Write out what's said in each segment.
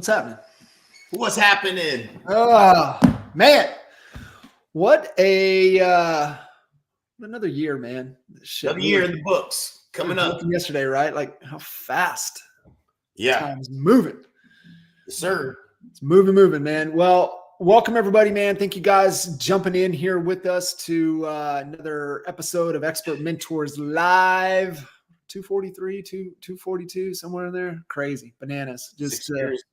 What's happening? What's happening? Oh, man. What another year, man. Shit, another year in the books coming up. Yesterday, right? Like how fast time's moving. Yes, sir. It's moving, man. Well, welcome everybody, man. Thank you guys jumping in here with us to another episode of Expert Mentors Live. 243, 242, somewhere in there. Crazy. Bananas. Just 6 years.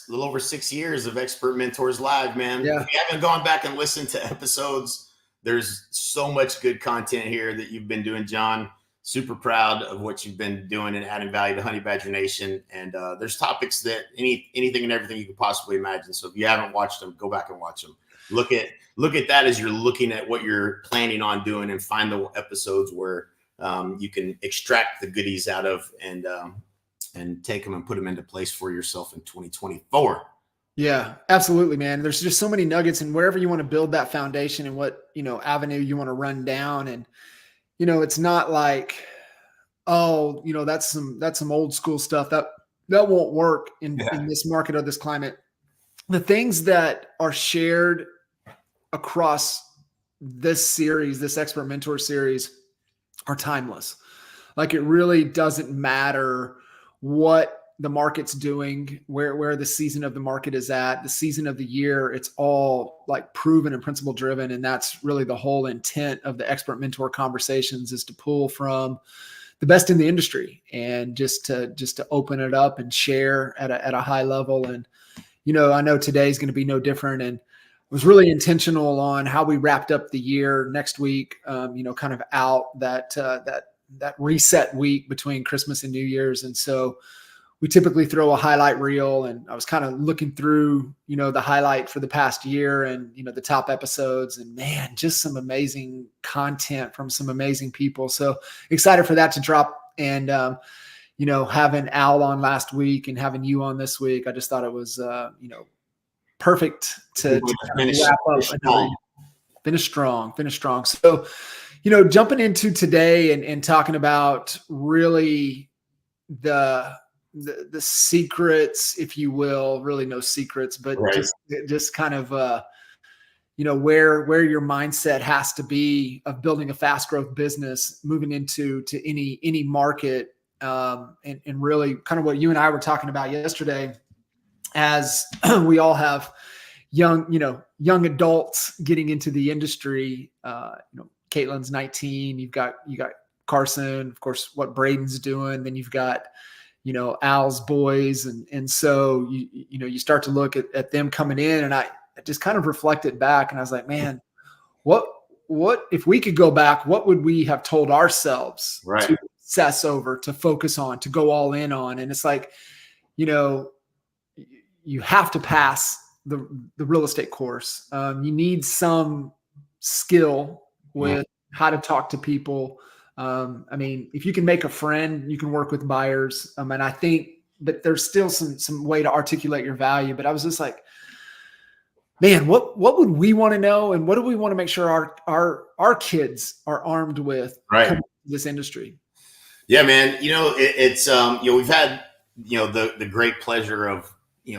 A little over 6 years of Expert Mentors Live, man. Yeah. If you haven't gone back and listened to episodes, there's so much good content here that you've been doing, John. Super proud of what you've been doing and adding value to Honey Badger Nation. And there's topics that anything and everything you could possibly imagine. So if you haven't watched them, go back and watch them. Look at that as you're looking at what you're planning on doing, and find the episodes where you can extract the goodies out of and take them and put them into place for yourself in 2024. Yeah, absolutely, man. There's just so many nuggets, and wherever you want to build that foundation and what, avenue you want to run down. And, it's not like, that's some old school stuff that won't work in this market or this climate. The things that are shared across this series, this Expert Mentor series, are timeless. Like, it really doesn't matter what the market's doing, where the season of the market is at, the season of the year. It's all like proven and principle driven. And that's really the whole intent of the Expert Mentor conversations, is to pull from the best in the industry and just to open it up and share at a high level. And, I know today's going to be no different. And was really intentional on how we wrapped up the year. Next week, kind of out that reset week between Christmas and New Year's. And so we typically throw a highlight reel, and I was kind of looking through, the highlight for the past year and, the top episodes, and man, just some amazing content from some amazing people. So excited for that to drop. And, having Al on last week and having you on this week, I just thought it was, perfect to wrap up. Finish strong. So, jumping into today and talking about really the secrets, if you will, really no secrets, but right. just kind of, where your mindset has to be of building a fast growth business, moving into any market, and really kind of what you and I were talking about yesterday, as we all have young adults getting into the industry. Caitlin's 19, you've got Carson, of course, what Braden's doing, then you've got, Al's boys. And so, you start to look at them coming in, and I just kind of reflected back, and I was like, man, what if we could go back, what would we have told ourselves to obsess over, to focus on, to go all in on? And it's like, you have to pass the real estate course. You need some skill with how to talk to people. If you can make a friend, you can work with buyers. And I think, but there's still some way to articulate your value. But I was just like, man, what would we want to know? And what do we want to make sure our kids are armed with coming to this industry? Yeah, man. It's, we've had, the great pleasure of,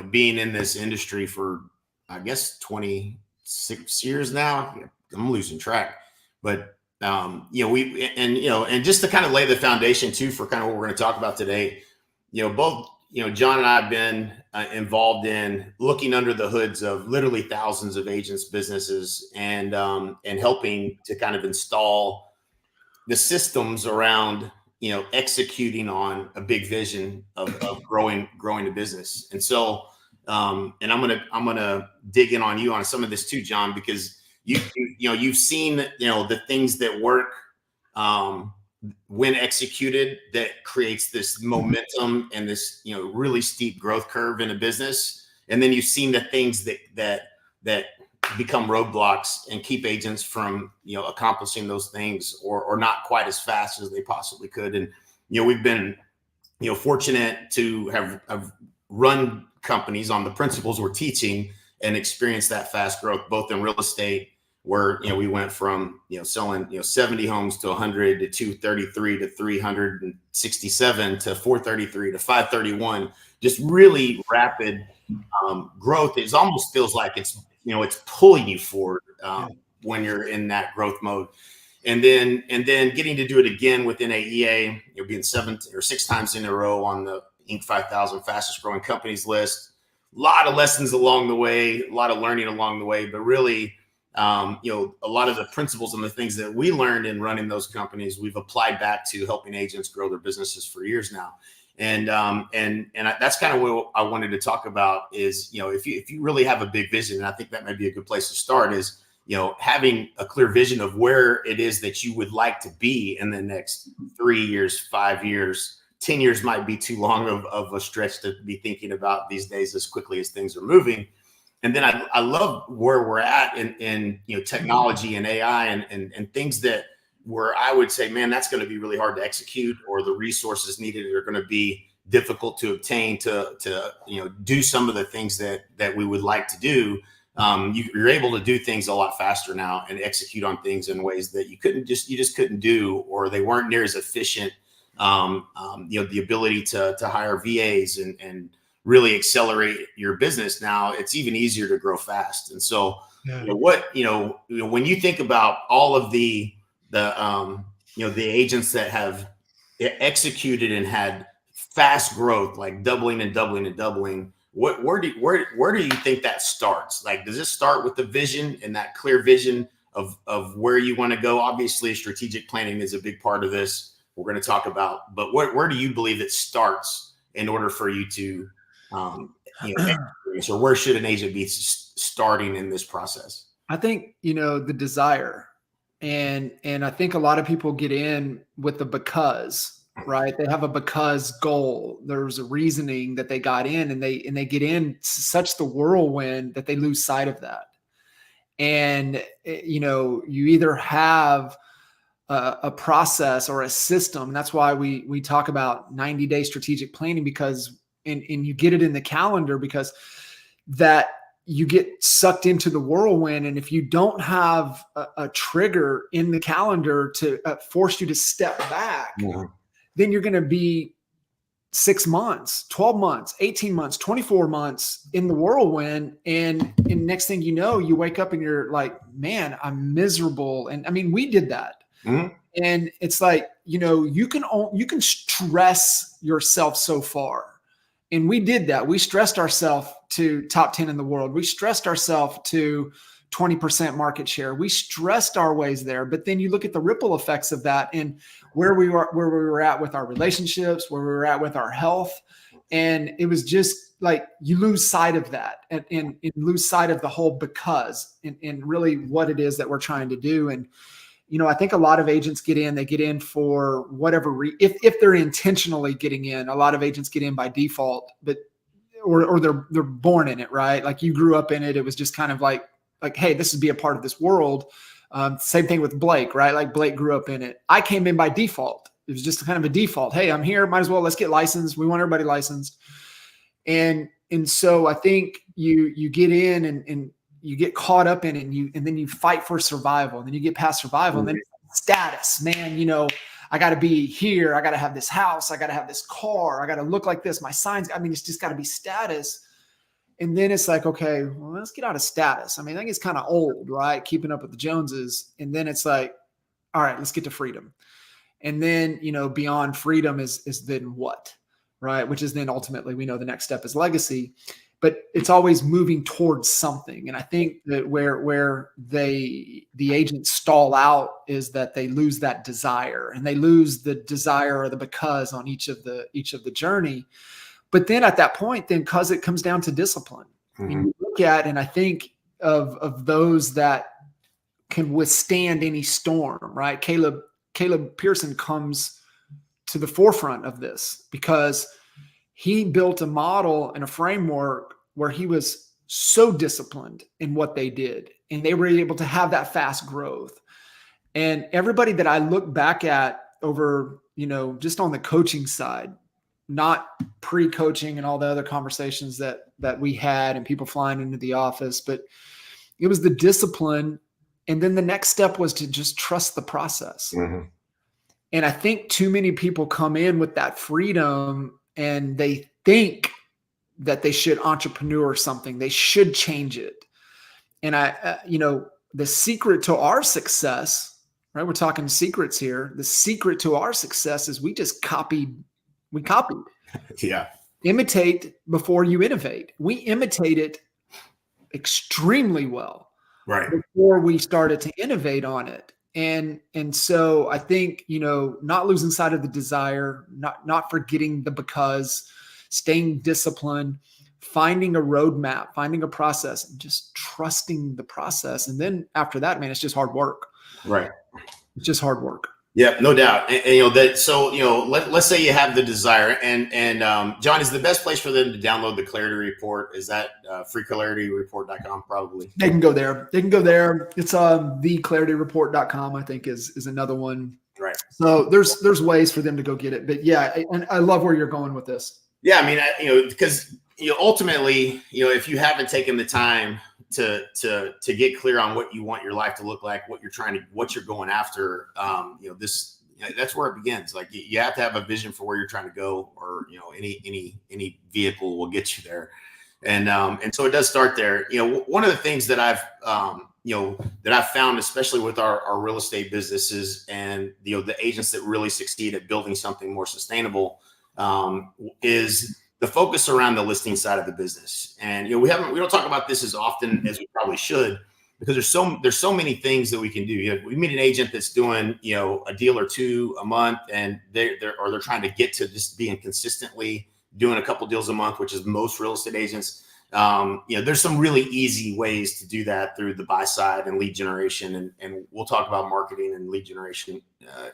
being in this industry for, I guess, 26 years now. I'm losing track, but and just to kind of lay the foundation too for kind of what we're going to talk about today, both, John and I have been involved in looking under the hoods of literally thousands of agents' businesses, and helping to kind of install the systems around, executing on a big vision of growing the business. And so, and I'm gonna dig in on you on some of this too, John, because you've seen, the things that work when executed, that creates this momentum and this, really steep growth curve in a business. And then you've seen the things that become roadblocks and keep agents from, accomplishing those things, or not quite as fast as they possibly could. And, we've been, fortunate to have run companies on the principles we're teaching and experience that fast growth, both in real estate, where, we went from, selling, 70 homes to 100 to 233 to 367 to 433 to 531, just really rapid growth. It almost feels like it's pulling you forward when you're in that growth mode. And then getting to do it again within AEA, being 7 or 6 times in a row on the Inc. 5000 fastest growing companies list. A lot of lessons along the way, a lot of learning along the way, but really, a lot of the principles and the things that we learned in running those companies, we've applied back to helping agents grow their businesses for years now. And that's kind of what I wanted to talk about is, if you really have a big vision, and I think that may be a good place to start is, having a clear vision of where it is that you would like to be in the next 3 years, 5 years, 10 years might be too long of a stretch to be thinking about these days as quickly as things are moving. And then I love where we're at in technology and AI and things that where I would say, man, that's going to be really hard to execute, or the resources needed are going to be difficult to obtain to do some of the things that we would like to do. You're able to do things a lot faster now and execute on things in ways that you just couldn't do, or they weren't near as efficient. The ability to hire VAs and really accelerate your business. Now it's even easier to grow fast. And so, when you think about all of the agents that have executed and had fast growth, like doubling and doubling and doubling, where do you think that starts? Like, does it start with the vision and that clear vision of where you want to go? Obviously, strategic planning is a big part of this. We're going to talk about, but where do you believe it starts in order for you to, or where should an agent be starting in this process? I think, the desire, and I think a lot of people get in with the because, right? They have a because goal. There's a reasoning that they got in, and they get in such the whirlwind that they lose sight of that. And, you either have a process or a system. And that's why we talk about 90-day strategic planning, because and you get it in the calendar, because that you get sucked into the whirlwind. And if you don't have a trigger in the calendar to force you to step back, then you're going to be 6 months, 12 months, 18 months, 24 months in the whirlwind. And next thing you know, you wake up and you're like, man, I'm miserable. And I mean, we did that. Mm-hmm. And it's like, you can stress yourself so far. And we did that. We stressed ourselves to top 10 in the world. We stressed ourselves to 20% market share. We stressed our ways there. But then you look at the ripple effects of that and where we were at with our relationships, where we were at with our health. And it was just like, you lose sight of that and lose sight of the whole because and really what it is that we're trying to do. And I think a lot of agents get in for whatever if they're intentionally getting in. A lot of agents get in by default, but or they're born in it, right? Like you grew up in it. It was just kind of like, hey, this is be a part of this world. Same thing with Blake, right? Like Blake grew up in it. I came in by default. It was just kind of a default. Hey, I'm here. Might as well. Let's get licensed. We want everybody licensed. And so I think you get in and you get caught up in it and then you fight for survival, and then you get past survival and then status, man, I got to be here. I got to have this house. I got to have this car. I got to look like this. My signs. I mean, it's just got to be status. And then it's like, okay, well, let's get out of status. I mean, I think it's kind of old, right? Keeping up with the Joneses. And then it's like, all right, let's get to freedom. And then, beyond freedom is then what, right? Which is then ultimately, we know the next step is legacy. But it's always moving towards something. And I think that where the agents stall out is that they lose that desire, and they lose the desire or the because on each of the journey. But then at that point, because it comes down to discipline. Mm-hmm. And you look at, and I think of those that can withstand any storm, right? Caleb Pearson comes to the forefront of this because he built a model and a framework where he was so disciplined in what they did, and they were able to have that fast growth. And everybody that I look back at over, just on the coaching side, not pre-coaching and all the other conversations that we had and people flying into the office, but it was the discipline And then the next step was to just trust the process. Mm-hmm. And I think too many people come in with that freedom and they think that they should entrepreneur something. They should change it. And the secret to our success, right? We're talking secrets here. The secret to our success is we copied. Yeah. Imitate before you innovate. We imitated extremely well Right. before we started to innovate on it. And so I think, not losing sight of the desire, not forgetting the because, staying disciplined, finding a roadmap, finding a process, and just trusting the process. And then after that, man, it's just hard work. Right. It's just hard work. Yeah, no doubt. And so, let's say you have the desire and John, is the best place for them to download the Clarity Report? Is that freeclarityreport.com probably? They can go there. It's theclarityreport.com, I think is another one. Right. So there's ways for them to go get it. But yeah, and I love where you're going with this. Yeah, I mean, because ultimately, if you haven't taken the time to get clear on what you want your life to look like, what you're going after, that's where it begins. Like you have to have a vision for where you're trying to go, or any vehicle will get you there. And so it does start there. One of the things that I've found, especially with our real estate businesses and the agents that really succeed at building something more sustainable, is the focus around the listing side of the business. And we don't talk about this as often as we probably should, because there's so many things that we can do. We meet an agent that's doing a deal or two a month, and they're trying to get to just being consistently doing a couple deals a month, which is most real estate agents. There's some really easy ways to do that through the buy side and lead generation, and we'll talk about marketing and lead generation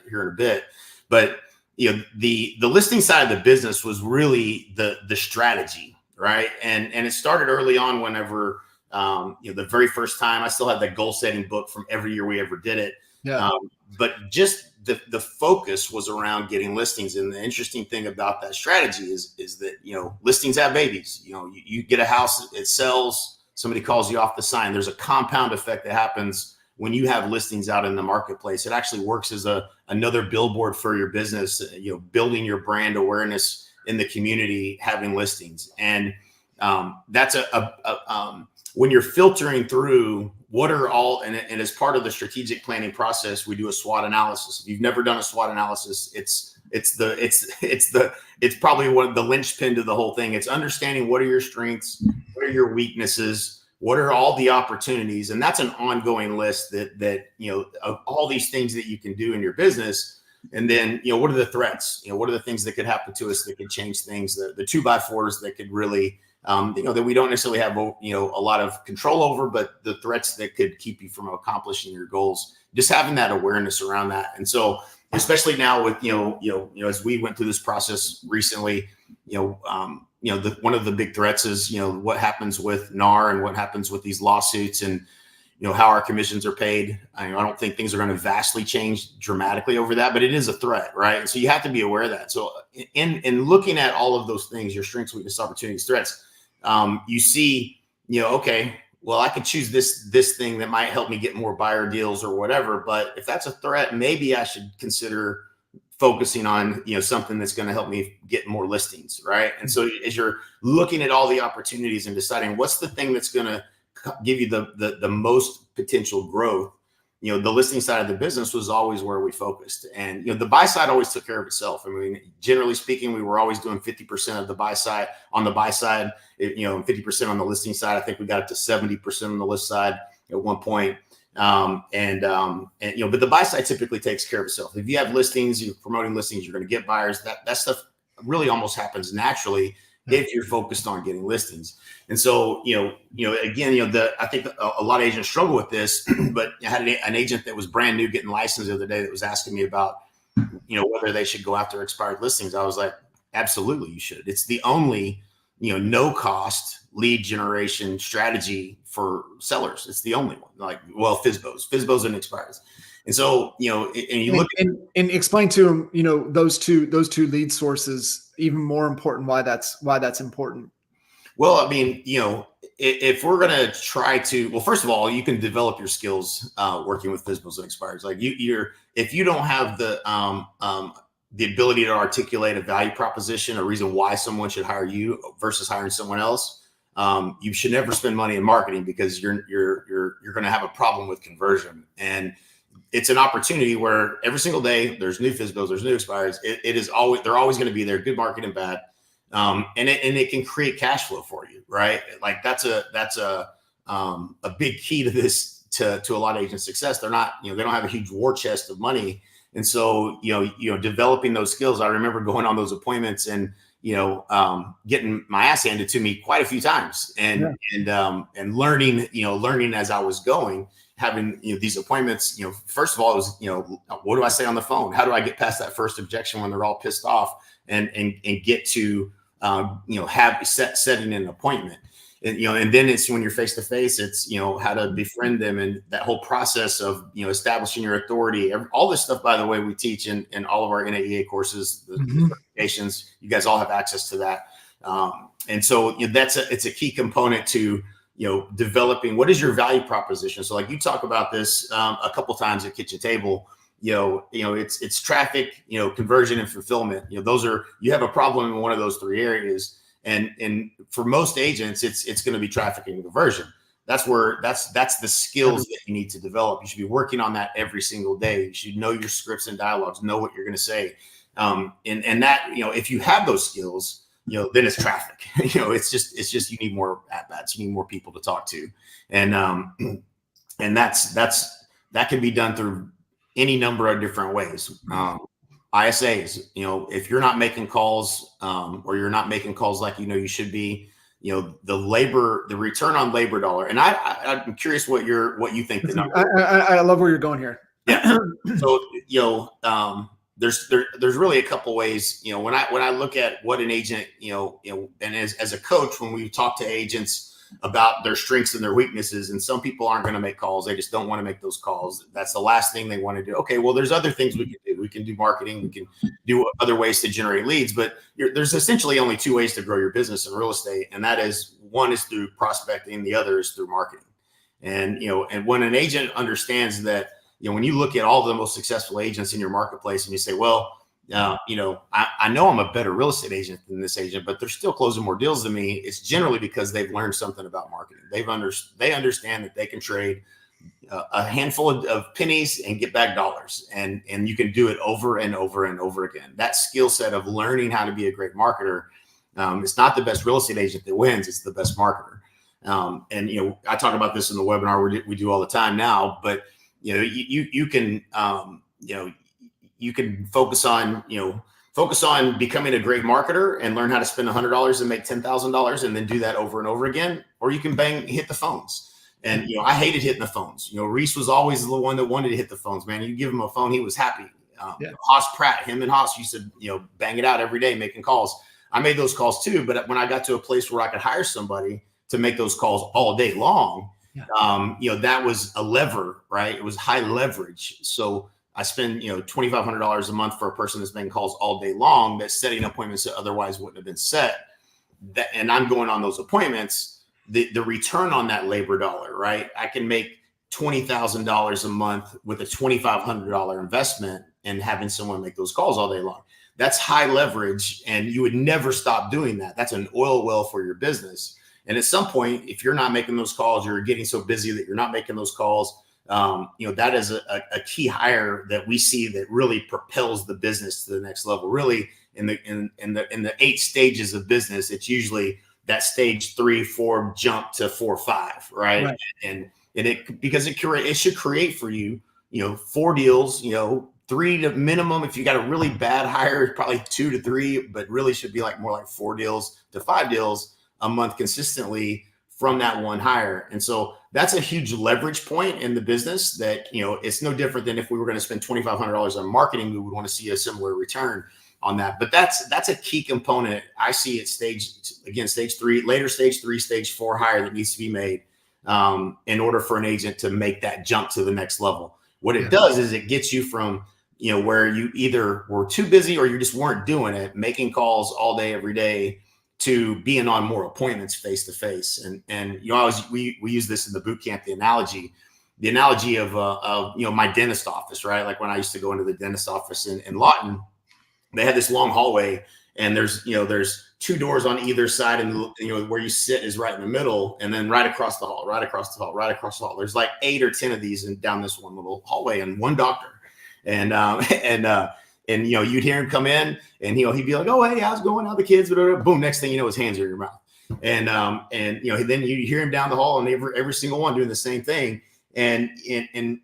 here in a bit. But the listing side of the business was really the strategy, right? And it started early on whenever, the very first time. I still have that goal setting book from every year we ever did it. Yeah. But just the focus was around getting listings. And the interesting thing about that strategy is that, listings have babies. You get a house, it sells, somebody calls you off the sign. There's a compound effect that happens when you have listings out in the marketplace. It actually works as another billboard for your business, building your brand awareness in the community, having listings. And that's when you're filtering through what are all, and as part of the strategic planning process, we do a SWOT analysis. If you've never done a SWOT analysis, it's probably one of the linchpin to the whole thing. It's understanding what are your strengths, what are your weaknesses, what are all the opportunities? And that's an ongoing list that of all these things that you can do in your business. And then, what are the threats? What are the things that could happen to us that could change things? The 2x4s that could really, that we don't necessarily have, a lot of control over, but the threats that could keep you from accomplishing your goals. Just having that awareness around that. And so, especially now with, as we went through this process recently, one of the big threats is, what happens with NAR and what happens with these lawsuits and, how our commissions are paid. I don't think things are going to vastly change dramatically over that, but it is a threat, right? And so you have to be aware of that. So in looking at all of those things, your strengths, weaknesses, opportunities, threats, you see, okay, well, I could choose this thing that might help me get more buyer deals or whatever. But if that's a threat, maybe I should consider focusing on, something that's going to help me get more listings. Right. And so as you're looking at all the opportunities and deciding what's the thing that's going to give you the most potential growth, the listing side of the business was always where we focused. And, the buy side always took care of itself. I mean, generally speaking, we were always doing 50% of the buy side on the buy side, 50% on the listing side. I think we got it to 70% on the list side at one point. But the buy side typically takes care of itself. If you have listings, you're promoting listings, you're going to get buyers. That stuff really almost happens naturally if you're focused on getting listings. And so, again, I think a lot of agents struggle with this, but I had an agent that was brand new getting licensed the other day that was asking me about, whether they should go after expired listings. I was like, absolutely, you should. It's the only, no cost lead generation strategy for sellers. It's the only one. Like, well, FSBOs and expires. And so, and you look and explain to them, those two lead sources, even more important, why that's important. Well, I mean, if we're going to try to, well, first of all, you can develop your skills working with FSBOs and expires. Like if you don't have the ability to articulate a value proposition, a reason why someone should hire you versus hiring someone else, you should never spend money in marketing, because you're going to have a problem with conversion. And it's an opportunity where every single day there's new FSBOs, there's new expires. It is always, they're always going to be there, good market and bad. And it can create cash flow for you, right? Like that's a big key to this, to a lot of agent success. They're not, they don't have a huge war chest of money. And so, developing those skills. I remember going on those appointments and, getting my ass handed to me quite a few times, and learning as I was going, having, these appointments. First of all, it was, what do I say on the phone? How do I get past that first objection when they're all pissed off, and get to, setting an appointment. And then it's when you're face to face, it's, how to befriend them, and that whole process of, establishing your authority. All this stuff, by the way, we teach in all of our NAEA courses, the certifications. You guys all have access to that. And so it's a key component to, developing what is your value proposition. So like you talk about this a couple times at Kitchen Table. It's traffic, conversion, and fulfillment. Those are, you have a problem in one of those three areas. And for most agents, it's going to be traffic and conversion. That's the skills that you need to develop. You should be working on that every single day. You should know your scripts and dialogues, know what you're going to say. And that, if you have those skills, then it's traffic. It's just you need more at bats. You need more people to talk to. And that can be done through any number of different ways. ISAs, if you're not making calls, or you're not making calls like you should be, the return on labor dollar. And I'm curious what you think the number. I love where you're going here. Yeah. So there's really a couple ways. When I look at what an agent, and as a coach, when we talk to agents about their strengths and their weaknesses, and some people aren't going to make calls. They just don't want to make those calls. That's the last thing they want to do. Okay, well, there's other things we can do. We can do marketing. We can do other ways to generate leads, but there's essentially only two ways to grow your business in real estate. And that is, one is through prospecting. The other is through marketing. And, and when an agent understands that, when you look at all the most successful agents in your marketplace and you say, well, I know I'm a better real estate agent than this agent, but they're still closing more deals than me. It's generally because they've learned something about marketing. They understand that they can trade a handful of pennies and get back dollars, and you can do it over and over and over again. That skill set of learning how to be a great marketer. It's not the best real estate agent that wins; it's the best marketer. And I talk about this in the webinar we do all the time now. But you can you can focus on becoming a great marketer and learn how to spend $100 and make $10,000, and then do that over and over again. Or you can hit the phones. And, I hated hitting the phones. Reese was always the one that wanted to hit the phones, man. You give him a phone, he was happy. Haas Pratt, him and Haas used to, bang it out every day, making calls. I made those calls too. But when I got to a place where I could hire somebody to make those calls all day long, that was a lever, right? It was high leverage. So I spend, $2,500 a month for a person that's making calls all day long, that's setting appointments that otherwise wouldn't have been set. And I'm going on those appointments. The return on that labor dollar, right? I can make $20,000 a month with a $2,500 investment and having someone make those calls all day long. That's high leverage, and you would never stop doing that. That's an oil well for your business. And at some point, if you're not making those calls, you're getting so busy that you're not making those calls. That is a key hire that we see that really propels the business to the next level. Really, in the 8 stages of business, it's usually that stage 3, 4 jump to 4, 5, right? And because it should create for you, 4 deals, 3 to minimum. If you got a really bad hire, probably 2 to 3, but really should be more like 4 deals to 5 deals a month consistently from that one hire. And so that's a huge leverage point in the business that, it's no different than if we were going to spend $2,500 on marketing, we would want to see a similar return on that. But that's a key component. I see it stage 3, later stage 3, stage 4 hire that needs to be made in order for an agent to make that jump to the next level. What it does is it gets you from, where you either were too busy or you just weren't doing it, making calls all day, every day, to being on more appointments face to face. And you know, we use this in the boot camp, the analogy of you know, my dentist office, right? Like when I used to go into the dentist office in Lawton, they had this long hallway, and there's two doors on either side, and you know, where you sit is right in the middle, and then right across the hall, right across the hall, right across the hall. There's like 8 or 10 of these down this one little hallway, and one doctor. And and you know, you'd hear him come in, and he'd be like, "Oh, hey, how's it going? How the kids?" Boom. Next thing you know, his hands are in your mouth. And you know, then you hear him down the hall, and every single one doing the same thing. And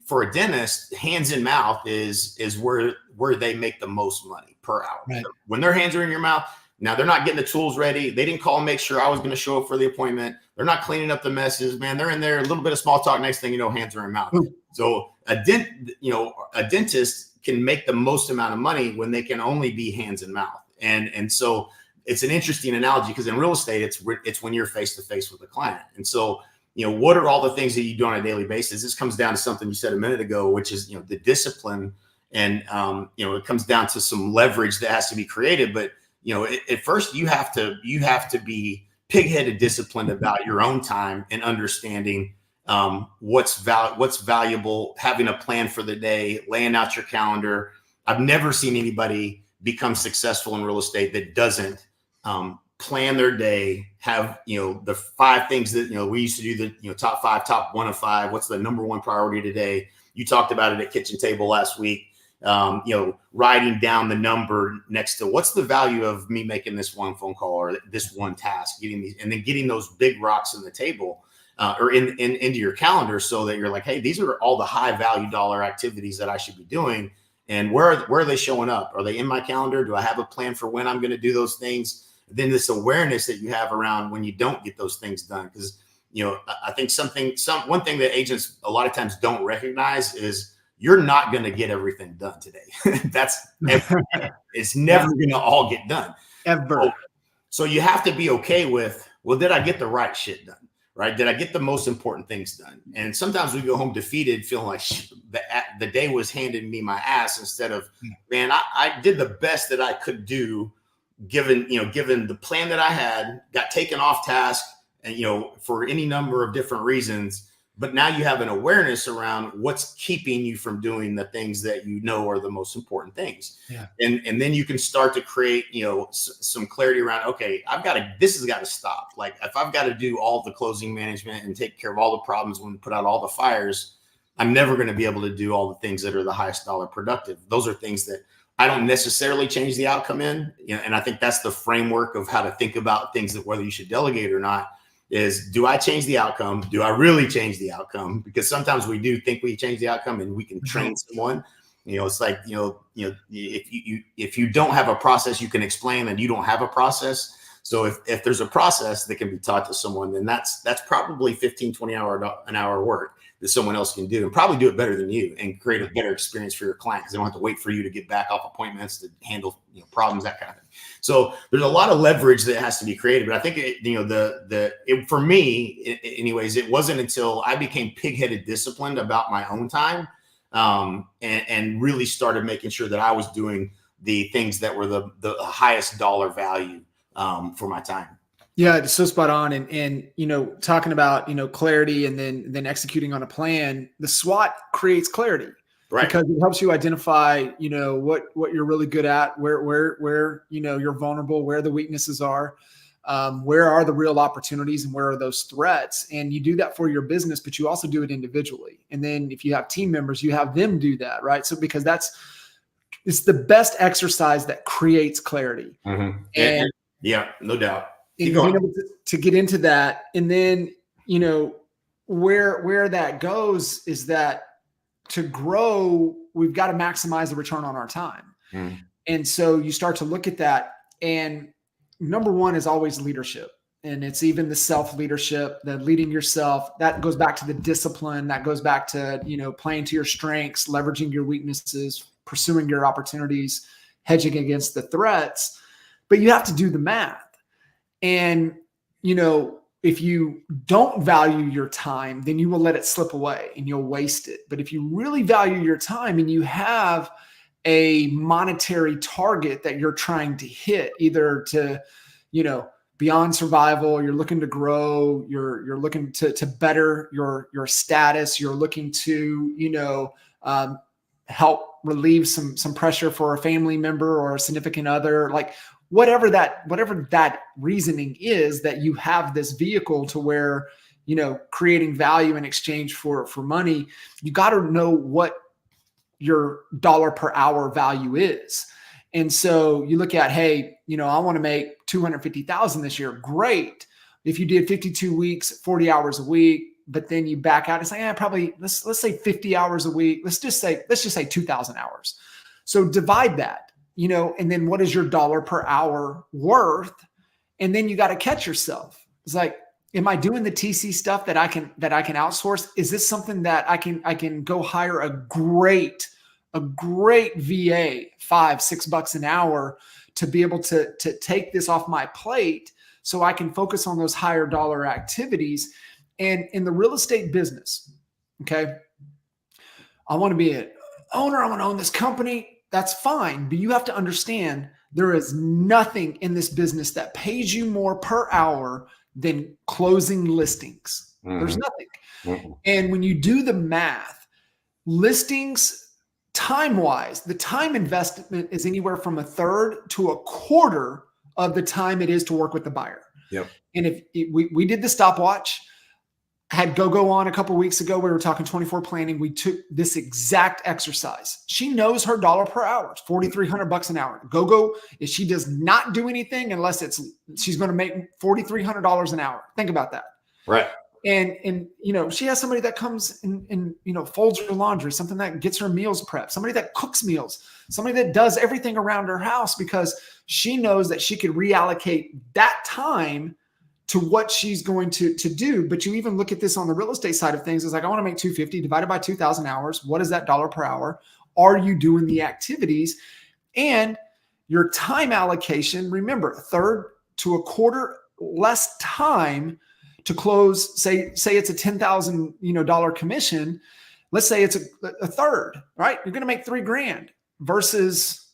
for a dentist, hands in mouth is where they make the most money per hour. Right. So when their hands are in your mouth, now they're not getting the tools ready. They didn't call and make sure I was going to show up for the appointment. They're not cleaning up the messes, man. They're in there, a little bit of small talk. Next thing you know, hands are in mouth. So a dentist can make the most amount of money when they can only be hands and mouth. And so it's an interesting analogy, because in real estate, it's when you're face to face with a client. And so, you know, what are all the things that you do on a daily basis? This comes down to something you said a minute ago, which is, you know, the discipline. And, you know, it comes down to some leverage that has to be created. But, you know, at first you have to be pig-headed disciplined about your own time and understanding what's valuable, having a plan for the day, laying out your calendar. I've never seen anybody become successful in real estate that doesn't plan their day, have, you know, the 5 things that, you know, we used to do, the, you know, top 1 of 5. What's the number 1 priority today? You talked about it at kitchen table last week. You know, writing down the number next to what's the value of me making this one phone call or this one task, getting these, and then getting those big rocks in the table or into your calendar, so that you're like, hey, these are all the high value dollar activities that I should be doing. And where are they showing up? Are they in my calendar? Do I have a plan for when I'm going to do those things? Then this awareness that you have around when you don't get those things done. Because, you know, I think one thing that agents a lot of times don't recognize is you're not going to get everything done today. It's never going to all get done. Ever. So you have to be okay with, well, did I get the right shit done? Right? Did I get the most important things done? And sometimes we go home defeated, feeling like the day was handing me my ass, instead of, man, I did the best that I could do, given the plan that I had, got taken off task, and, you know, for any number of different reasons. But now you have an awareness around what's keeping you from doing the things that you know are the most important things. Yeah. And then you can start to create, you know, some clarity around, okay, this has got to stop. Like, if I've got to do all the closing management and take care of all the problems when we put out all the fires, I'm never going to be able to do all the things that are the highest dollar productive. Those are things that I don't necessarily change the outcome in. You know, and I think that's the framework of how to think about things, that whether you should delegate or not, is, do I change the outcome? Do I really change the outcome? Because sometimes we do think we change the outcome and we can train someone. You know, it's like, you know, if you don't have a process you can explain, then you don't have a process. So if there's a process that can be taught to someone, then that's probably 15, 20 an hour work that someone else can do, and probably do it better than you, and create a better experience for your client, because they don't have to wait for you to get back off appointments to handle, you know, problems, that kind of thing. So there's a lot of leverage that has to be created. But I think for me, anyways, it wasn't until I became pig-headed disciplined about my own time, and really started making sure that I was doing the things that were the highest dollar value for my time. Yeah, it's so spot on. And you know, talking about, you know, clarity, and then executing on a plan, the SWOT creates clarity, right? Because it helps you identify, you know, what you're really good at, where you know, you're vulnerable, where the weaknesses are, where are the real opportunities, and where are those threats. And you do that for your business, but you also do it individually. And then if you have team members, you have them do that, right? So because it's the best exercise that creates clarity. Mm-hmm. And yeah, no doubt. And being able to get into that, and then, you know, where that goes is that to grow, we've got to maximize the return on our time. Mm. And so you start to look at that, and number one is always leadership. And it's even the self-leadership, the leading yourself. That goes back to the discipline. That goes back to, you know, playing to your strengths, leveraging your weaknesses, pursuing your opportunities, hedging against the threats. But you have to do the math. And, you know, if you don't value your time, then you will let it slip away and you'll waste it. But if you really value your time, and you have a monetary target that you're trying to hit, either to, you know, beyond survival. You're looking to grow. You're looking to better your status. You're looking to, help relieve some pressure for a family member or a significant other, like whatever that reasoning is, that you have this vehicle to where, creating value in exchange for money. You got to know what your dollar per hour value is. And so you look at, hey, I want to make 250,000 this year. Great. If you did 52 weeks, 40 hours a week, but then you back out and say, probably let's say 50 hours a week. Let's just say 2,000 hours. So divide that, and then what is your dollar per hour worth? And then you got to catch yourself. It's like, am I doing the TC stuff that I can outsource? Is this something that I can go hire a great VA, $5-6 an hour to be able to take this off my plate so I can focus on those higher dollar activities? And in the real estate business, okay, I want to be an owner. I want to own this company. That's fine. But you have to understand there is nothing in this business that pays you more per hour than closing listings. Mm-hmm. There's nothing. Mm-hmm. And when you do the math, listings time-wise, the time investment is anywhere from a third to a quarter of the time it is to work with the buyer. Yep. And if we did the stopwatch, had Go on a couple of weeks ago, we were talking 24 planning. We took this exact exercise. She knows her dollar per hour, it's $4,300 an hour. Go is she does not do anything unless she's going to make $4,300 an hour. Think about that. Right. And she has somebody that comes and folds her laundry, something that gets her meals prepped, somebody that cooks meals, somebody that does everything around her house, because she knows that she could reallocate that time to what she's going to do. But you even look at this on the real estate side of things. It's like, I want to make 250 divided by 2,000 hours. What is that dollar per hour? Are you doing the activities? And your time allocation, remember, a third to a quarter less time to close, say it's a $10,000 commission. Let's say it's a third, right? You're going to make $3,000 versus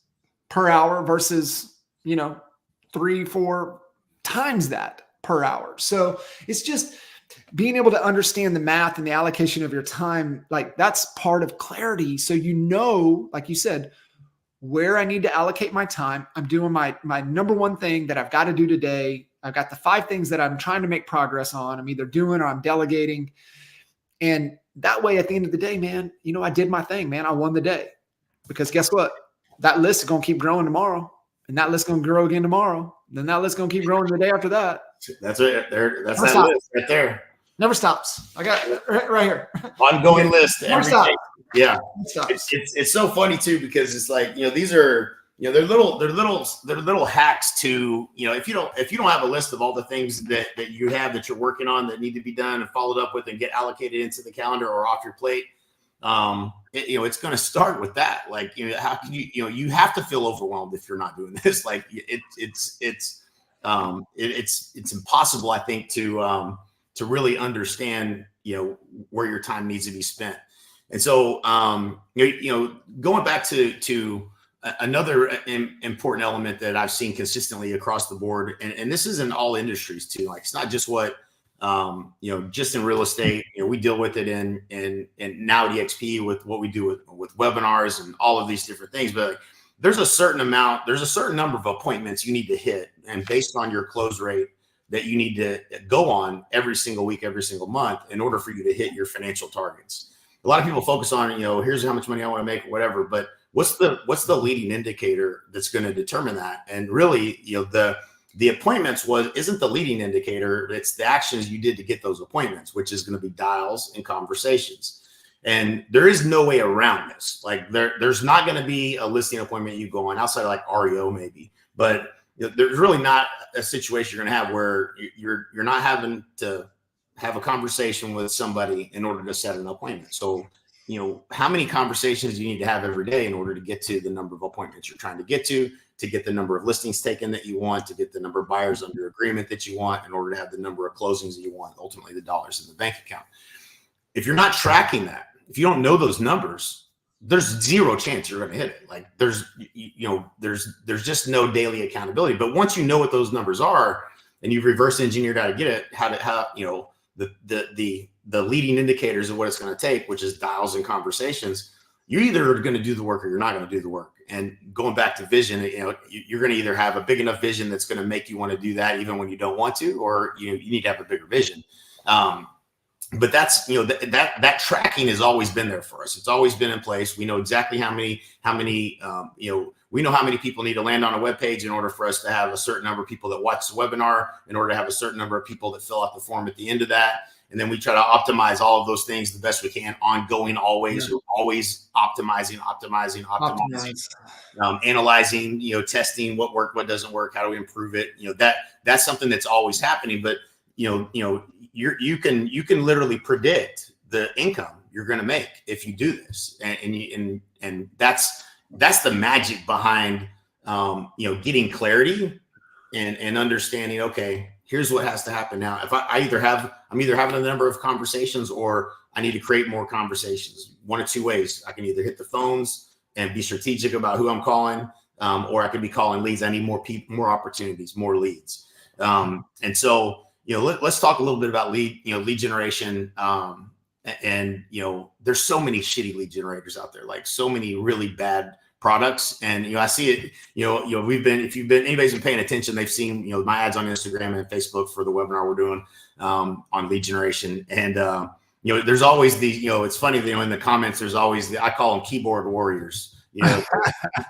per hour versus, 3-4 times that per hour. So it's just being able to understand the math and the allocation of your time. Like, that's part of clarity. So, like you said, where I need to allocate my time. I'm doing my number one thing that I've got to do today. I've got the 5 things that I'm trying to make progress on. I'm either doing or I'm delegating. And that way, at the end of the day, man, I did my thing, man. I won the day. Because guess what? That list is going to keep growing tomorrow. And that list is going to grow again tomorrow. Then that list is going to keep growing the day after that. That's it. That's that list right there. Never stops. I got it right here. Ongoing list. Never stops. Yeah. It's so funny too, because it's like, these are, they're little hacks to, if you don't have a list of all the things that you have that you're working on that need to be done and followed up with and get allocated into the calendar or off your plate, it's going to start with that. Like, how can you have to feel overwhelmed if you're not doing this. Like, it's impossible, I think, to really understand, where your time needs to be spent. And so, going back to another important element that I've seen consistently across the board, and this is in all industries too. Like, it's not just what, just in real estate, we deal with it in now DXP with what we do with webinars and all of these different things, but there's a certain number of appointments you need to hit, and based on your close rate that you need to go on every single week, every single month, in order for you to hit your financial targets. A lot of people focus on, here's how much money I want to make or whatever, but what's the leading indicator that's going to determine that? And really, the appointments isn't the leading indicator. It's the actions you did to get those appointments, which is going to be dials and conversations. And there is no way around this. Like, there's not going to be a listing appointment you go on outside of like REO maybe, but there's really not a situation you're going to have where you're not having to have a conversation with somebody in order to set an appointment. So, how many conversations you need to have every day in order to get to the number of appointments you're trying to get to get the number of listings taken that you want, to get the number of buyers under agreement that you want, in order to have the number of closings that you want, ultimately the dollars in the bank account. If you're not tracking that, if you don't know those numbers, there's zero chance you're going to hit it. Like, there's just no daily accountability. But once you know what those numbers are, and you've reverse engineered how to get it, how you know, the leading indicators of what it's going to take, which is dials and conversations, you're either going to do the work or you're not going to do the work. And going back to vision, you know, you're going to either have a big enough vision that's going to make you want to do that even when you don't want to, or you need to have a bigger vision. But that's, you know, that tracking has always been there for us. It's always been in place. We know exactly how many, you know, we know how many people need to land on a web page in order for us to have a certain number of people that watch the webinar, in order to have a certain number of people that fill out the form at the end of that. And then we try to optimize all of those things the best we can, ongoing, always, always optimizing, analyzing, you know, testing what worked, what doesn't work, how do we improve it? You know, that's something that's always happening. But you know, you can literally predict the income you're going to make if you do this, and that's the magic behind you know, getting clarity and understanding. Okay, here's what has to happen now. If I'm either having a number of conversations, or I need to create more conversations. One of two ways. I can either hit the phones and be strategic about who I'm calling, or I could be calling leads. I need more people, more opportunities, more leads. And so, you know, let's talk a little bit about lead generation. And, you know, there's so many shitty lead generators out there, like so many really bad products. And, you know, I see it, you know, anybody's been paying attention, they've seen, you know, my ads on Instagram and Facebook for the webinar we're doing on lead generation. And, you know, there's always the, you know, it's funny, you know, in the comments, there's always I call them keyboard warriors. You know,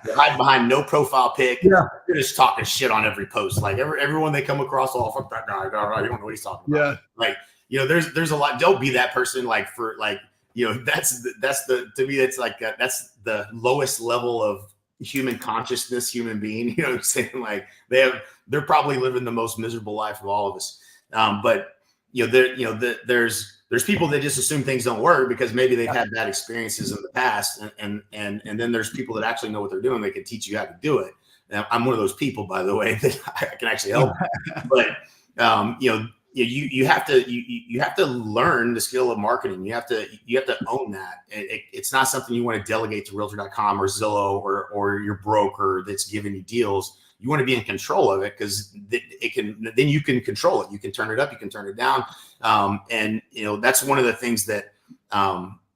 they're hiding behind no profile pic. Yeah. They're just talking shit on every post. Like everyone they come across, oh, fuck that guy. You don't know what he's talking about. Yeah. Like, you know, there's a lot. Don't be that person. Like for like, you know, that's the to me, it's like that's the lowest level of human consciousness, human being. You know what I'm saying? Like they're probably living the most miserable life of all of us. But you know, there's people that just assume things don't work because maybe they've had bad experiences in the past, and then there's people that actually know what they're doing. They can teach you how to do it. And I'm one of those people, by the way, that I can actually help. But you know, you have to learn the skill of marketing. You have to own that. It's not something you want to delegate to Realtor.com or Zillow or your broker that's giving you deals. You want to be in control of it, because then you can control it. You can turn it up, you can turn it down. And, you know, that's one of the things that,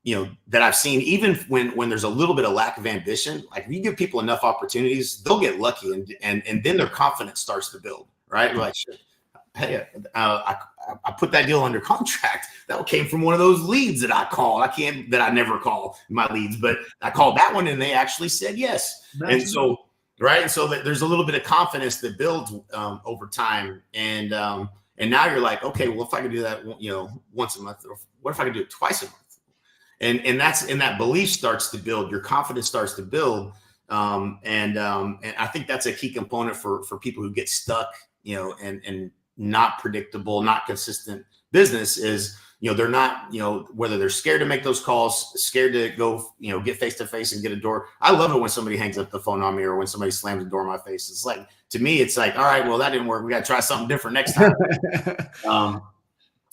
you know, that I've seen, even when there's a little bit of lack of ambition. Like if you give people enough opportunities, they'll get lucky, and then their confidence starts to build, right? Like, hey, I put that deal under contract. That came from one of those leads that I called. That I never call my leads, but I called that one and they actually said yes. And so, right. And so that there's a little bit of confidence that builds over time. And now you're like, okay, well, if I could do that, you know, once a month, or what if I could do it twice a month? And that belief starts to build, your confidence starts to build. And I think that's a key component for people who get stuck, you know, and not predictable, not consistent business is, you know, they're not, you know, whether they're scared to make those calls, scared to go, you know, get face to face and get a door. I love it when somebody hangs up the phone on me, or when somebody slams the door in my face. It's like, to me, it's like, all right, well, that didn't work. We got to try something different next time.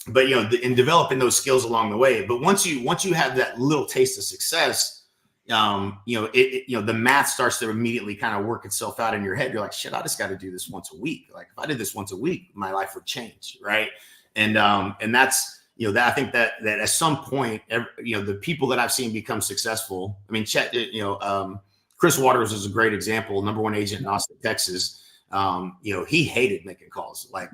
But, you know, in developing those skills along the way. But once you have that little taste of success, you know, you know, the math starts to immediately kind of work itself out in your head. You're like, shit, I just got to do this once a week. Like if I did this once a week, my life would change. Right. And that's, you know, that I think that at some point, you know, the people that I've seen become successful, I mean, Chet, you know, Chris Waters is a great example, #1 agent in Austin, Texas. You know, he hated making calls, like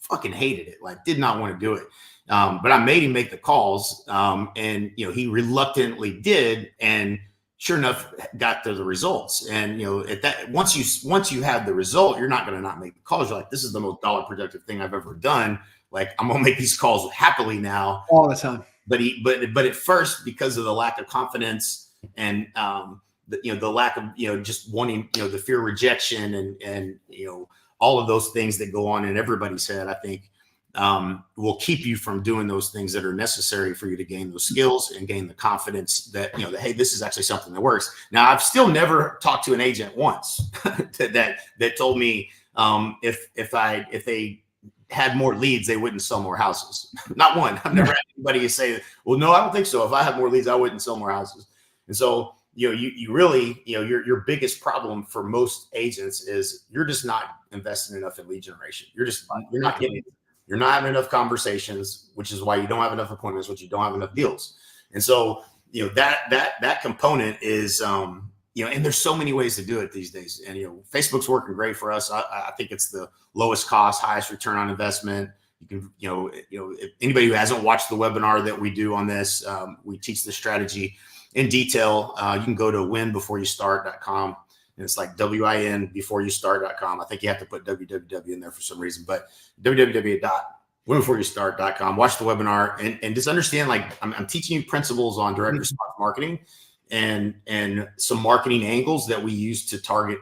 fucking hated it, like did not want to do it. But I made him make the calls, and, you know, he reluctantly did. And sure enough, got to the results. And, you know, at that, once you have the result, you're not going to not make the calls. You're like, this is the most dollar productive thing I've ever done. Like I'm going to make these calls happily now all the time. But at first, because of the lack of confidence and, you know, the lack of, you know, just wanting, you know, the fear of rejection and, you know, all of those things that go on in everybody's head, I think, will keep you from doing those things that are necessary for you to gain those skills and gain the confidence that, you know, that, hey, this is actually something that works. Now, I've still never talked to an agent once that told me if they had more leads, they wouldn't sell more houses. Not one. I've never had anybody say, well, no, I don't think so. If I had more leads, I wouldn't sell more houses. And so, you really, your biggest problem for most agents is you're just not investing enough in lead generation. You're not having enough conversations, which is why you don't have enough appointments, which you don't have enough deals. And so, that component is, and there's so many ways to do it these days. And, Facebook's working great for us. I think it's the lowest cost, highest return on investment. You can, if anybody who hasn't watched the webinar that we do on this, we teach the strategy in detail. You can go to winbeforeyoustart.com, and it's like winbeforeyoustart.com. I think you have to put www in there for some reason, but www.winbeforeyoustart.com. Watch the webinar and just understand, like, I'm teaching you principles on direct response marketing and some marketing angles that we use to target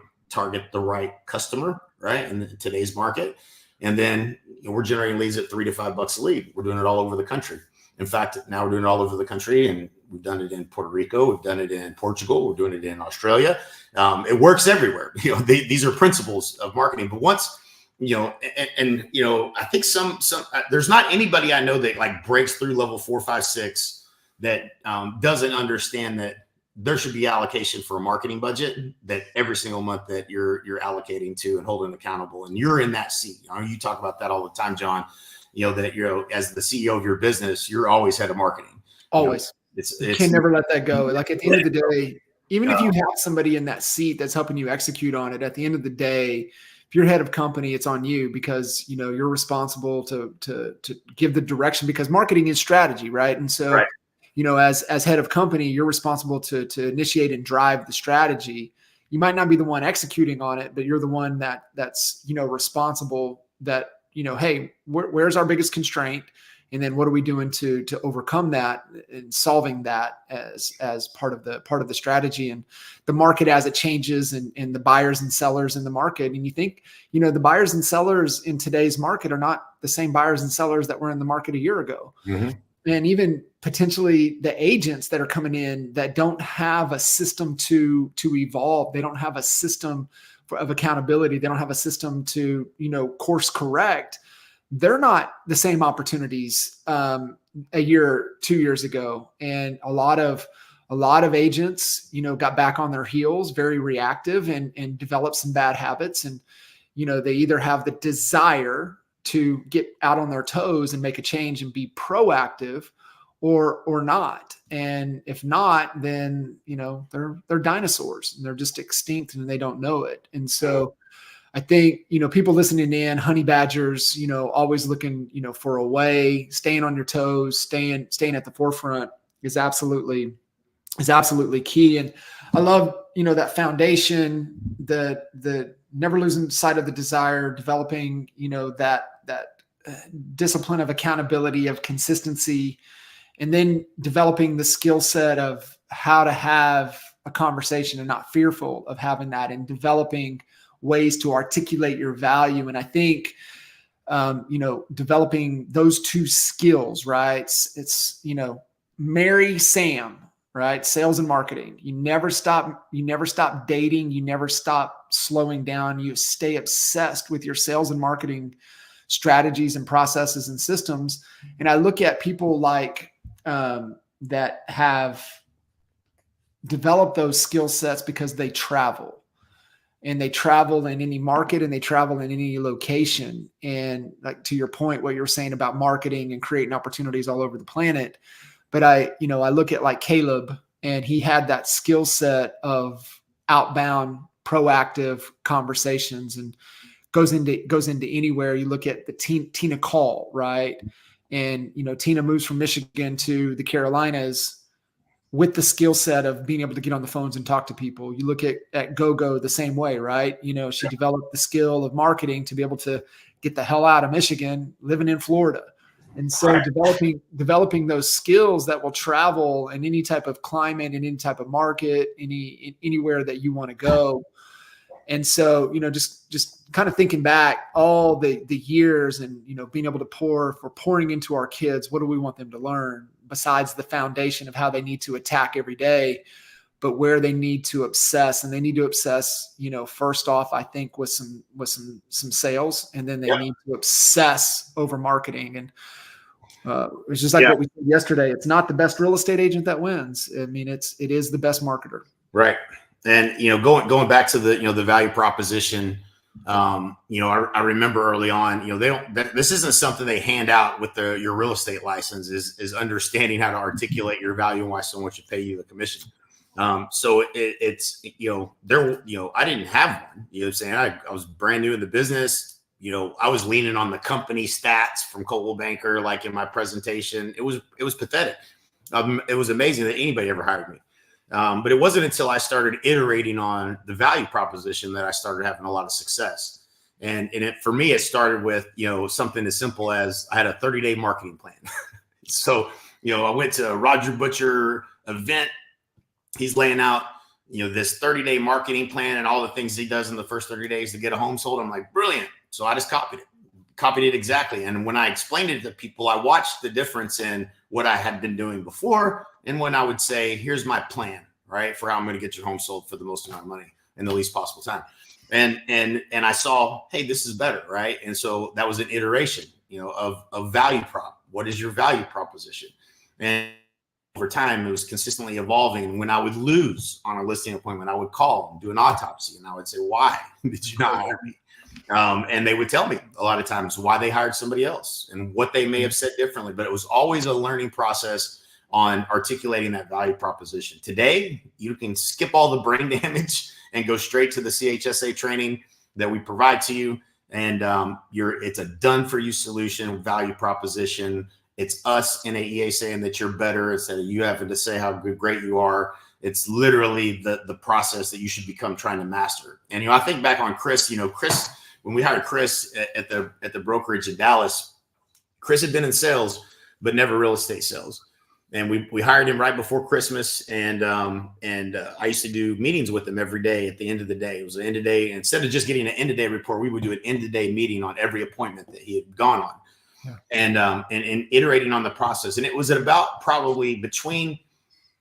the right customer, right, in today's market. And then we're generating leads at $3 to $5 a lead. We're doing it all over the country. In fact, now we're doing it all over the country, and we've done it in Puerto Rico. We've done it in Portugal. We're doing it in Australia. It works everywhere. These are principles of marketing. But once, I think there's not anybody I know that like breaks through level 4, 5, 6 that doesn't understand that there should be allocation for a marketing budget that every single month that you're allocating to and holding accountable. And you're in that seat. You talk about that all the time, John, that as the CEO of your business, you're always head of marketing. Always. You can never let that go. Like at the end of the day, even if you have somebody in that seat that's helping you execute on it, at the end of the day, if you're head of company, it's on you, because you're responsible to give the direction, because marketing is strategy, right? And so right. As head of company, you're responsible to initiate and drive the strategy. You might not be the one executing on it, but you're the one that's responsible. That hey, where's our biggest constraint, and then what are we doing to overcome that and solving that as part of the strategy and the market as it changes, and the buyers and sellers in the market. And you think the buyers and sellers in today's market are not the same buyers and sellers that were in the market a year ago. Mm-hmm. And even potentially the agents that are coming in that don't have a system to evolve. They don't have a system of accountability. They don't have a system to, course correct. They're not the same opportunities a year, 2 years ago. And a lot of agents, got back on their heels, very reactive, and developed some bad habits. And, they either have the desire to get out on their toes and make a change and be proactive, or not. And if not, then, they're dinosaurs and they're just extinct and they don't know it. And so I think, people listening in, honey badgers, always looking, for a way, staying on your toes, staying at the forefront is absolutely key. And I love, that foundation, the never losing sight of the desire, developing, that discipline of accountability, of consistency, and then developing the skill set of how to have a conversation and not fearful of having that, and developing ways to articulate your value. And I think, developing those two skills, right? It's, marry Sam, right? Sales and marketing. You never stop dating. You never stop slowing down. You stay obsessed with your sales and marketing strategies and processes and systems. And I look at people like, that have developed those skill sets because they travel. And they travel in any market, and they travel in any location. And like, to your point, what you're saying about marketing and creating opportunities all over the planet. But I look at like Caleb, and he had that skill set of outbound, proactive conversations, and goes into anywhere. You look at the Tina Call, right? And, Tina moves from Michigan to the Carolinas with the skill set of being able to get on the phones and talk to people. You look at GoGo the same way, right? She developed the skill of marketing to be able to get the hell out of Michigan, living in Florida. And so developing those skills that will travel in any type of climate, in any type of market, anywhere that you want to go. And so, just kind of thinking back all the years, and, being able to pouring into our kids, what do we want them to learn besides the foundation of how they need to attack every day, but where they need to obsess. And they need to obsess, first off, I think with some sales, and then they need to obsess over marketing. And it's just like what we said yesterday. It's not the best real estate agent that wins. I mean, it is the best marketer. Right. And, going back to the value proposition, I remember early on, this isn't something they hand out with your real estate license is understanding how to articulate your value and why someone should pay you the commission. So it's, I didn't have one, what I'm saying? I was brand new in the business. I was leaning on the company stats from Coldwell Banker, like in my presentation. It was pathetic. It was amazing that anybody ever hired me. But it wasn't until I started iterating on the value proposition that I started having a lot of success. And for me, it started with, something as simple as I had a 30-day marketing plan. So, I went to a Roger Butcher event. He's laying out, this 30-day marketing plan and all the things he does in the first 30 days to get a home sold. I'm like, brilliant. So I just copied it exactly. And when I explained it to people, I watched the difference in what I had been doing before. And when I would say, here's my plan, right, for how I'm going to get your home sold for the most amount of money in the least possible time. And I saw, hey, this is better, right? And so that was an iteration, of value prop. What is your value proposition? And over time, it was consistently evolving. And when I would lose on a listing appointment, I would call and do an autopsy. And I would say, why did you not hire me? And they would tell me a lot of times why they hired somebody else and what they may have said differently. But it was always a learning process on articulating that value proposition. Today, you can skip all the brain damage and go straight to the CHSA training that we provide to you. And it's a done for you solution, value proposition. It's us in AEA saying that you're better instead of you having to say how great you are. It's literally the process that you should become trying to master. And, I think back on Chris, Chris, when we hired Chris at the brokerage in Dallas, Chris had been in sales, but never real estate sales. And we hired him right before Christmas. And I used to do meetings with him every day at the end of the day. It was an end of day. Instead of just getting an end of day report, we would do an end of day meeting on every appointment that he had gone on. Yeah. And iterating on the process. And it was at about probably between,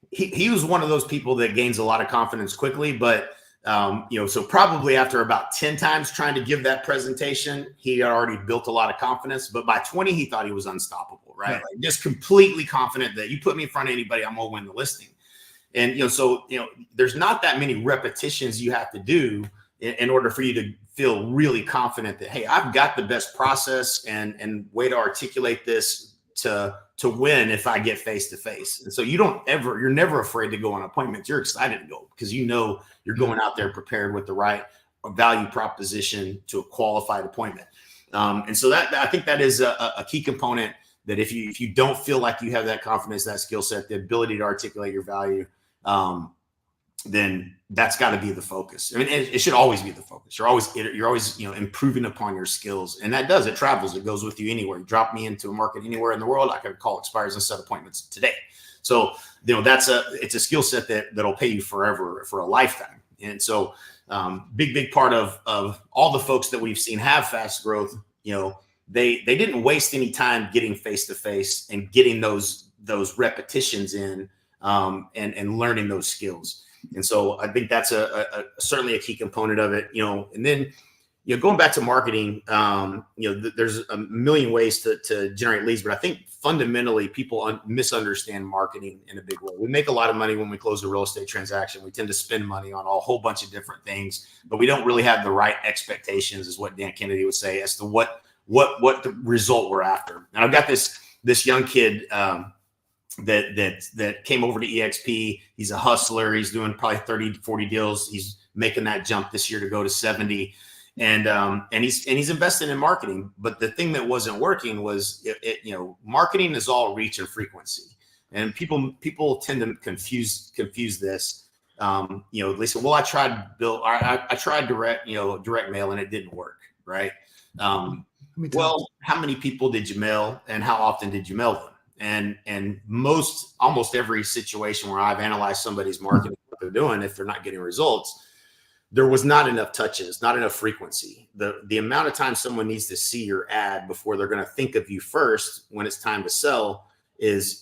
he was one of those people that gains a lot of confidence quickly, but so probably after about 10 times trying to give that presentation, he had already built a lot of confidence. But by 20, he thought he was unstoppable, right? Yeah. Like just completely confident that you put me in front of anybody, I'm gonna win the listing. And there's not that many repetitions you have to do in order for you to feel really confident that, hey, I've got the best process and way to articulate this to win if I get face to face. And so you're never afraid to go on appointments. You're excited to go because you're going out there prepared with the right value proposition to a qualified appointment. And so that I think that is a key component that if you don't feel like you have that confidence, that skill set, the ability to articulate your value, then that's got to be the focus. I mean, it should always be the focus. You're always improving upon your skills, and it travels. It goes with you anywhere. You drop me into a market anywhere in the world, I could call expires and set appointments today. So it's a skill set that'll pay you forever for a lifetime. And so big part of all the folks that we've seen have fast growth, they didn't waste any time getting face to face and getting those repetitions in and learning those skills. And so I think that's certainly a key component of it, and then, going back to marketing, there's a million ways to generate leads, but I think fundamentally people misunderstand marketing in a big way. We make a lot of money when we close a real estate transaction. We tend to spend money on a whole bunch of different things, but we don't really have the right expectations, is what Dan Kennedy would say, as to what the result we're after. And I've got this young kid, that came over to EXP. He's a hustler. He's doing probably 30 to 40 deals. He's making that jump this year to go to 70. And he's invested in marketing. But the thing that wasn't working was, marketing is all reach and frequency. And people tend to confuse this. They say, well, I tried direct mail and it didn't work. Right. Well, how many people did you mail and how often did you mail them? And almost every situation where I've analyzed somebody's marketing, what they're doing, if they're not getting results, there was not enough touches, not enough frequency. The amount of time someone needs to see your ad before they're going to think of you first when it's time to sell is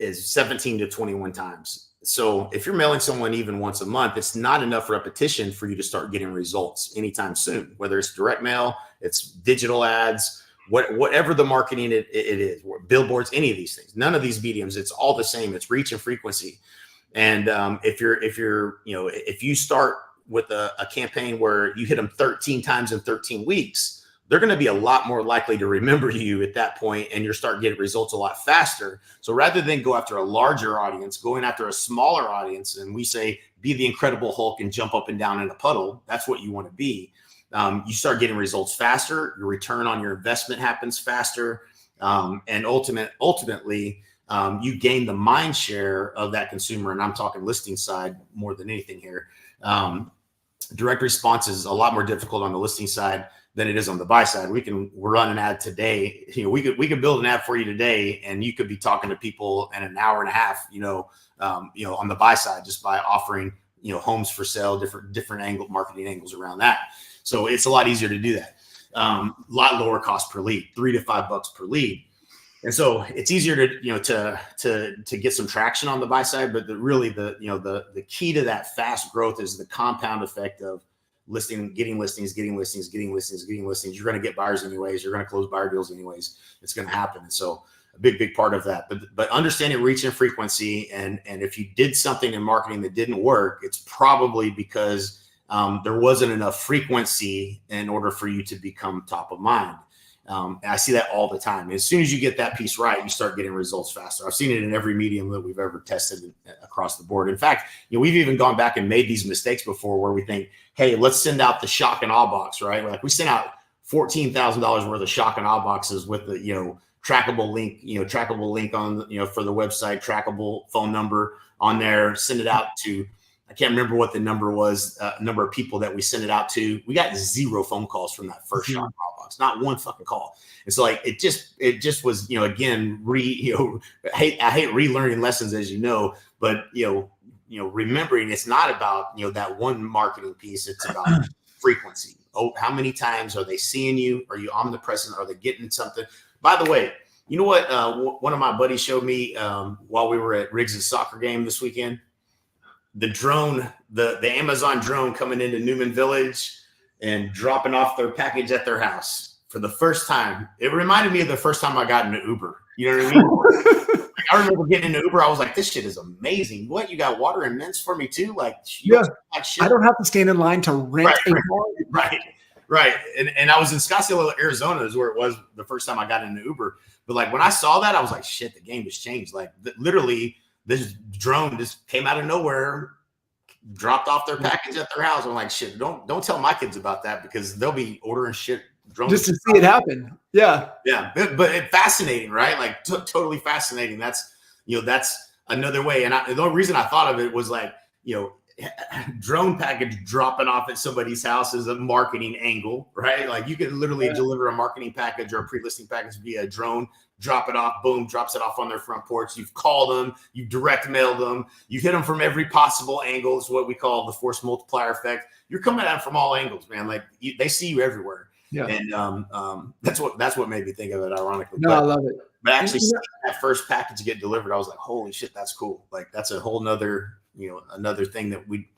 17 to 21 times. So if you're mailing someone even once a month, it's not enough repetition for you to start getting results anytime soon, whether it's direct mail, it's digital ads, whatever the marketing it is, billboards, any of these things, none of these mediums, it's all the same. It's reach and frequency. And if you start with a campaign where you hit them 13 times in 13 weeks, they're going to be a lot more likely to remember you at that point, and you're starting to get results a lot faster. So rather than go after a larger audience, going after a smaller audience, and we say, be the Incredible Hulk and jump up and down in a puddle. That's what you want to be. You start getting results faster. Your return on your investment happens faster. And ultimately, you gain the mind share of that consumer. And I'm talking listing side more than anything here. Direct response is a lot more difficult on the listing side than it is on the buy side. We'll run an ad today. We could build an ad for you today, and you could be talking to people in an hour and a half, on the buy side, just by offering, homes for sale, different marketing angles around that. So it's a lot easier to do that. A lot lower cost per lead, $3 to $5 per lead. And so it's easier to get some traction on the buy side, but the key to that fast growth is the compound effect of getting listings. You're going to get buyers anyways. You're going to close buyer deals anyways. It's going to happen. And so a big part of that, but understanding reach and frequency. And if you did something in marketing that didn't work, it's probably because there wasn't enough frequency in order for you to become top of mind. And I see that all the time. As soon as you get that piece right, you start getting results faster. I've seen it in every medium that we've ever tested across the board. In fact, we've even gone back and made these mistakes before where we think, hey, let's send out the shock and awe box, right? Like we sent out $14,000 worth of shock and awe boxes with the, trackable link on, for the website, trackable phone number on there, send it out to, I can't remember what the number was, number of people that we sent it out to. We got 0 phone calls from that first shock and awe box, not one fucking call. And so it just was, again, I hate relearning lessons, as but remembering it's not about, that one marketing piece. It's about frequency. Oh, how many times are they seeing you? Are you omnipresent? Are they getting something? By the way, you know what? One of my buddies showed me while we were at Riggs' soccer game this weekend. The drone, the Amazon drone coming into Newman Village and dropping off their package at their house for the first time. It reminded me of the first time I got into Uber. You know what I mean? I remember getting into Uber. I was like, this shit is amazing. What, you got water and mints for me too? Like, yeah, I don't have to stand in line to rent a car. Right. And I was in Scottsdale, Arizona is where it was the first time I got into Uber. But like when I saw that, I was like, shit, the game just changed. Like literally this drone just came out of nowhere, dropped off their package at their house. I'm like, shit, don't tell my kids about that because they'll be ordering shit. Drones just to see it happen. Yeah. Yeah. But fascinating, right? Like totally fascinating. That's another way. And the only reason I thought of it was like, drone package dropping off at somebody's house is a marketing angle, right? Like you can literally deliver a marketing package or a pre-listing package via a drone, drop it off, boom, drops it off on their front porch. You've called them, you direct mailed them, you hit them from every possible angle. It's what we call the force multiplier effect. You're coming at them from all angles, man. Like they see you everywhere. Yeah. And that's what made me think of it, ironically. No, I love it. But actually seeing that first package get delivered, I was like, holy shit, that's cool. Like that's a whole nother, another thing that we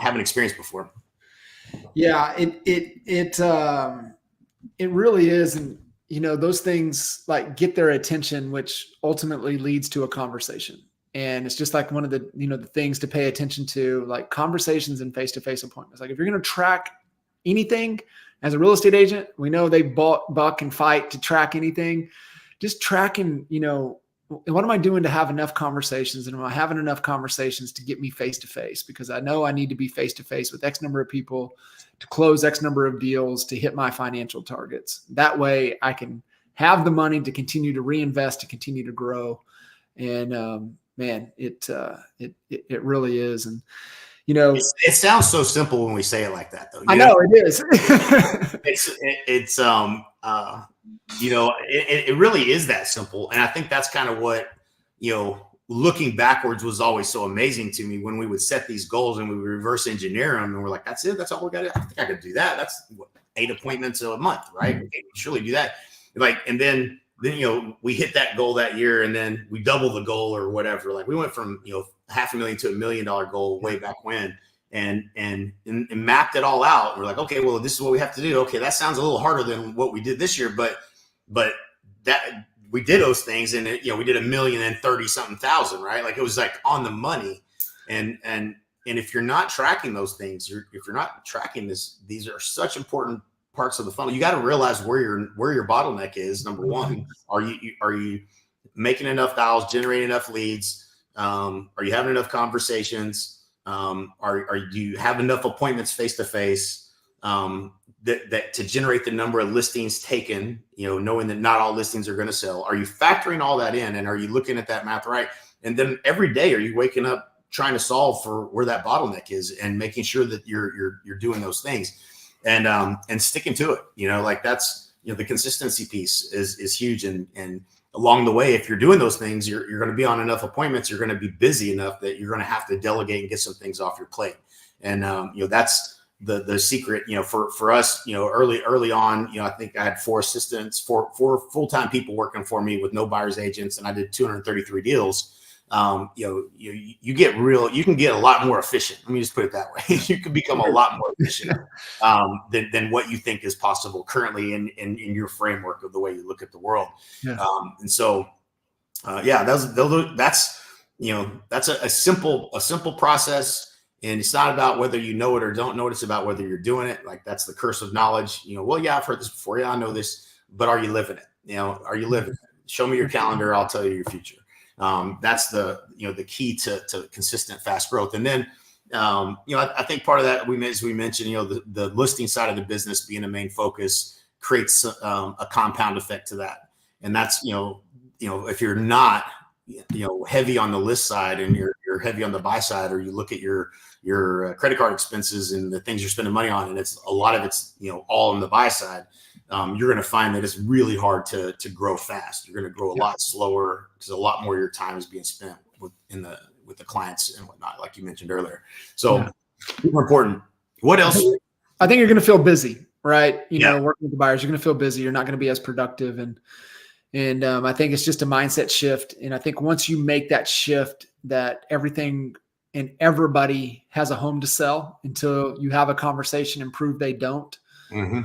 haven't experienced before. Yeah, it really is. And, those things like get their attention, which ultimately leads to a conversation. And it's just like one of the, the things to pay attention to, like conversations and face-to-face appointments. Like if you're going to track anything as a real estate agent, we know they buck and fight to track anything. Just tracking, what am I doing to have enough conversations? And am I having enough conversations to get me face-to-face? Because I know I need to be face-to-face with X number of people to close X number of deals to hit my financial targets. That way I can have the money to continue to reinvest, to continue to grow. And man, it really is. And, it sounds so simple when we say it like that though. I know it is. It really is that simple. And I think that's kind of what, looking backwards was always so amazing to me when we would set these goals and we would reverse engineer them. And we're like, that's it. That's all we got to, I think I could do that. That's 8 appointments a month, right? Okay, surely do that. Like, and then, we hit that goal that year and then we double the goal or whatever. Like we went from, $500,000 to $1 million goal way back when. And mapped it all out. We're like, okay, well, this is what we have to do. Okay, that sounds a little harder than what we did this year, but that we did those things, and we did $1,030,000, right? Like it was like on the money. And if you're not tracking those things, if you're not tracking this, these are such important parts of the funnel. You got to realize where your bottleneck is. Number one, are you making enough dials, generating enough leads? Are you having enough conversations? Do you have enough appointments face to face that to generate the number of listings taken? Knowing that not all listings are going to sell. Are you factoring all that in, and are you looking at that math right? And then every day, are you waking up trying to solve for where that bottleneck is and making sure that you're doing those things and sticking to it? Like that's, the consistency piece is huge. And along the way, if you're doing those things, you're going to be on enough appointments, you're going to be busy enough that you're going to have to delegate and get some things off your plate. And, that's the secret, for us, early on, I think I had 4 assistants, four full-time people working for me with no buyer's agents. And I did 233 deals. You can get a lot more efficient. Let me just put it that way. You can become a lot more efficient than what you think is possible currently in your framework of the way you look at the world. Yeah. And so, that's a simple process. And it's not about whether you know it or don't know it. It's about whether you're doing it. Like that's the curse of knowledge. Well, yeah, I've heard this before. Yeah, I know this, but are you living it? Are you living it? Show me your calendar. I'll tell you your future. That's the key to consistent fast growth. And then, I think part of that as we mentioned, the listing side of the business being a main focus creates a compound effect to that. And that's, if you're not, heavy on the list side and you're heavy on the buy side, or you look at your credit card expenses and the things you're spending money on, and it's a lot of it's, all on the buy side. You're going to find that it's really hard to grow fast. You're going to grow a lot slower because a lot more of your time is being spent with the clients and whatnot, like you mentioned earlier. So super important. What else? I think you're going to feel busy, right? Working with the buyers, you're going to feel busy. You're not going to be as productive. And I think it's just a mindset shift. And I think once you make that shift, that everything and everybody has a home to sell until you have a conversation and prove they don't. Mm-hmm.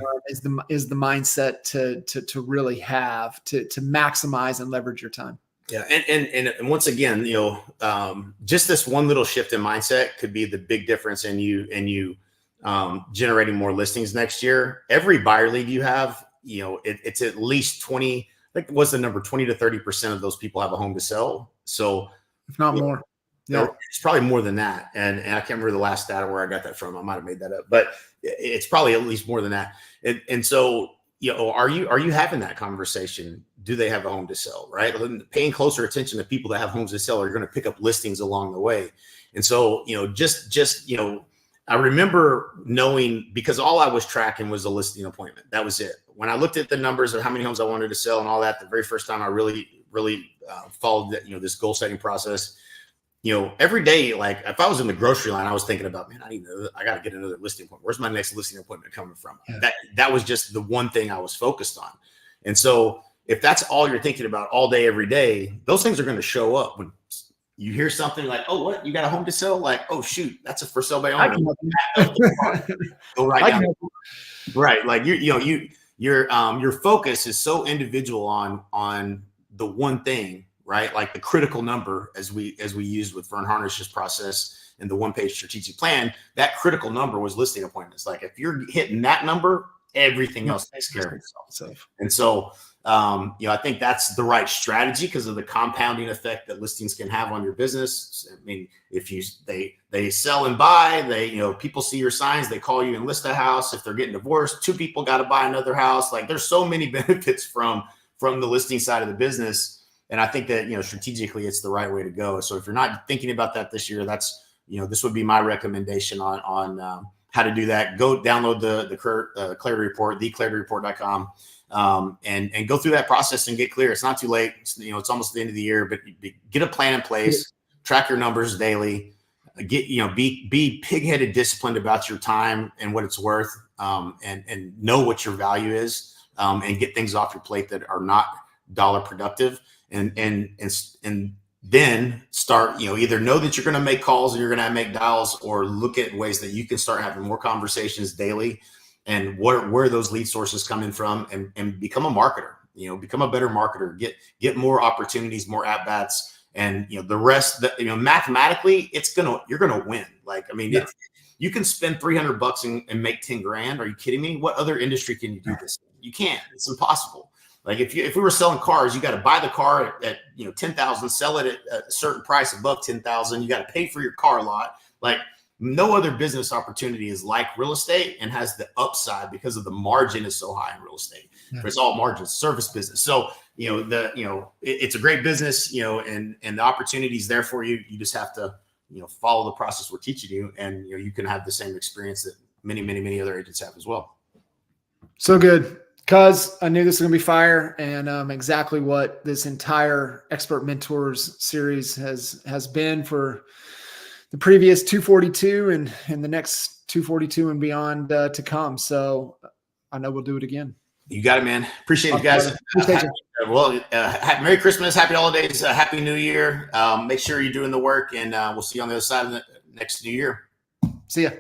Is the mindset to really have to maximize and leverage your time. Yeah, and once again, just this one little shift in mindset could be the big difference in you generating more listings next year. Every buyer lead you have, it's at least 20. I think what's the number? 20 to 30% of those people have a home to sell. So if not more. Yeah, it's probably more than that. And I can't remember the last stat or where I got that from. I might have made that up, but it's probably at least more than that. And so, are you having that conversation? Do they have a home to sell? Right. Paying closer attention to people that have homes to sell are going to pick up listings along the way. And so, I remember knowing, because all I was tracking was a listing appointment. That was it. When I looked at the numbers of how many homes I wanted to sell and all that, the very first time I really followed that, this goal setting process. Every day, like if I was in the grocery line, I was thinking about, man, I got to get another listing appointment. Where's my next listing appointment coming from? Yeah. That was just the one thing I was focused on. And so if that's all you're thinking about all day, every day, those things are going to show up when you hear something like, oh, what? You got a home to sell? Like, oh, shoot, that's a for sale by owner. Go right down. Right. Like your focus is so individual on the one thing. Right, like the critical number, as we used with Vern Harnish's process and the one-page strategic plan. That critical number was listing appointments. Like if you're hitting that number, everything else takes care of itself. And so, I think that's the right strategy because of the compounding effect that listings can have on your business. I mean, if they sell and buy, people see your signs, they call you and list a house. If they're getting divorced, 2 people got to buy another house. Like there's so many benefits from the listing side of the business. And I think that, strategically it's the right way to go. So if you're not thinking about that this year, that's, this would be my recommendation on how to do that. Go download the Clarity Report, theclarityreport.com, and go through that process and get clear. It's not too late. It's almost the end of the year, but get a plan in place, track your numbers daily, be pig-headed disciplined about your time and what it's worth, and know what your value is, and get things off your plate that are not dollar productive. And then start, either know that you're going to make calls and you're going to make dials, or look at ways that you can start having more conversations daily and where those lead sources coming from, and become a marketer, become a better marketer, get more opportunities, more at bats, And the rest, mathematically, you're gonna win. Like, I mean, you can spend $300 and make 10 grand. Are you kidding me? What other industry can you do this in? You can't. It's impossible. Like if we were selling cars, you got to buy the car at 10,000, sell it at a certain price above 10,000. You got to pay for your car lot. Like no other business opportunity is like real estate and has the upside because of the margin is so high in real estate. Yeah. It's all margin, service business. So it's a great business. And the opportunity is there for you. You just have to follow the process we're teaching you, and you can have the same experience that many other agents have as well. So good, cuz I knew this was gonna be fire, and exactly what this entire Expert Mentors series has been for the previous 242 and the next 242 and beyond to come. So I know we'll do it again. You got it, man. Appreciate it, guys. Merry Christmas, happy holidays, happy New Year. Make sure you're doing the work, and we'll see you on the other side of the next New Year. See ya.